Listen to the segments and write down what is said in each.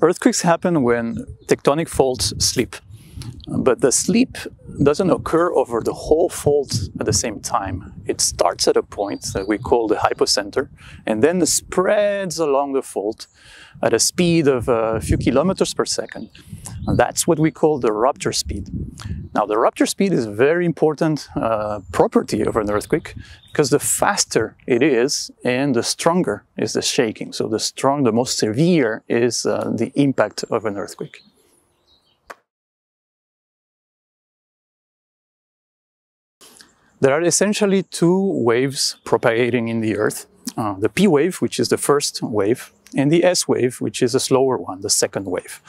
Earthquakes happen when tectonic faults slip, but the slip doesn't occur over the whole fault at the same time. It starts at a point that we call the hypocenter, and then it spreads along the fault at a speed of a few kilometers per second. And that's what we call the rupture speed. Now, the rupture speed is a very important property of an earthquake, because the faster it is and the stronger is the shaking. So the most severe is the impact of an earthquake. There are essentially two waves propagating in the Earth. The P wave, which is the first wave, and the S wave, which is a slower one, the second wave.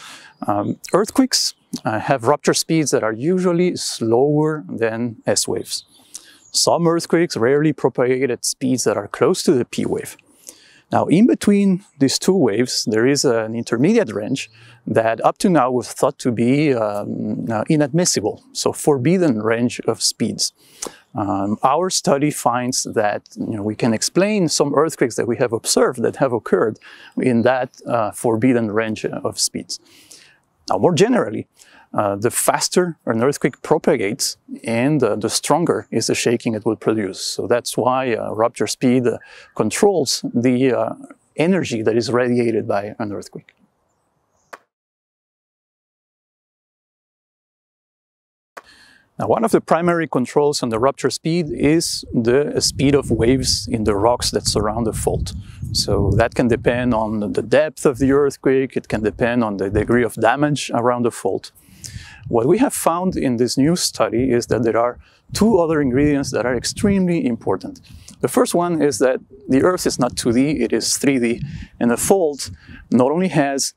Earthquakes have rupture speeds that are usually slower than S waves. Some earthquakes rarely propagate at speeds that are close to the P wave. Now, in between these two waves, there is an intermediate range that up to now was thought to be inadmissible, so forbidden range of speeds. Our study finds that we can explain some earthquakes that we have observed that have occurred in that forbidden range of speeds. Now, more generally, the faster an earthquake propagates and the stronger is the shaking it will produce. So that's why rupture speed controls the energy that is radiated by an earthquake. Now, one of the primary controls on the rupture speed is the speed of waves in the rocks that surround the fault. So that can depend on the depth of the earthquake, it can depend on the degree of damage around the fault. What we have found in this new study is that there are two other ingredients that are extremely important. The first one is that the Earth is not 2D, it is 3D, and the fault not only has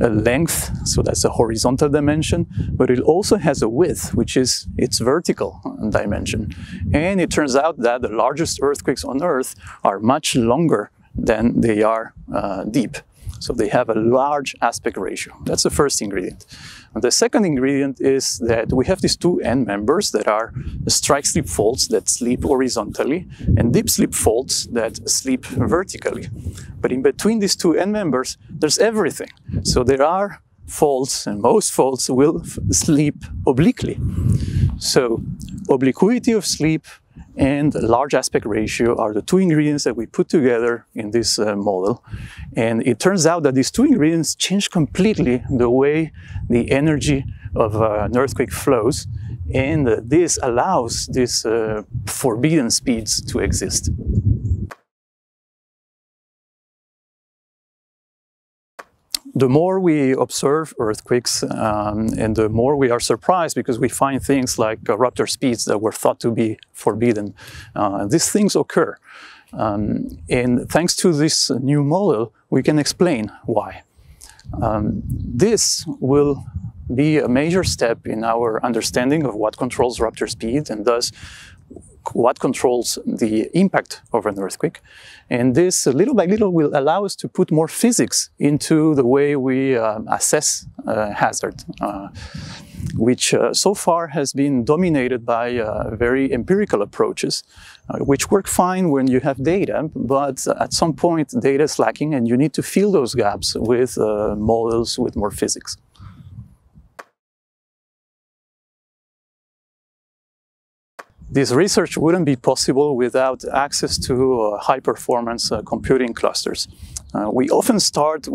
a length, so that's a horizontal dimension, but it also has a width, which is its vertical dimension. And it turns out that the largest earthquakes on Earth are much longer than they are deep. So they have a large aspect ratio. That's the first ingredient. And the second ingredient is that we have these two end members that are strike-slip faults that slip horizontally and deep-slip faults that slip vertically. But in between these two end members, there's everything. So there are faults, and most faults will slip obliquely. So obliquity of slip and large aspect ratio are the two ingredients that we put together in this model. And it turns out that these two ingredients change completely the way the energy of an earthquake flows, and this allows these forbidden speeds to exist. The more we observe earthquakes and the more we are surprised because we find things like rupture speeds that were thought to be forbidden. These things occur. And thanks to this new model, we can explain why. This will be a major step in our understanding of what controls rupture speed and thus what controls the impact of an earthquake. And this, little by little, will allow us to put more physics into the way we assess hazard, which so far has been dominated by very empirical approaches, which work fine when you have data, but at some point data is lacking and you need to fill those gaps with models with more physics. This research wouldn't be possible without access to high-performance computing clusters. We often start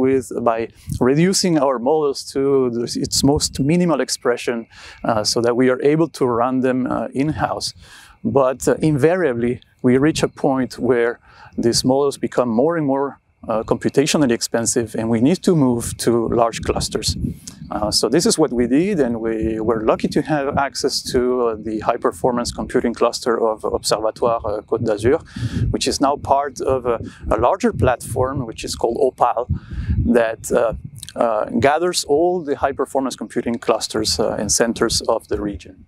by reducing our models to its most minimal expression so that we are able to run them in-house. But invariably, we reach a point where these models become more and more computationally expensive, and we need to move to large clusters. So this is what we did, and we were lucky to have access to the high-performance computing cluster of Observatoire Côte d'Azur, which is now part of a larger platform, which is called Opal, that gathers all the high-performance computing clusters and centers of the region.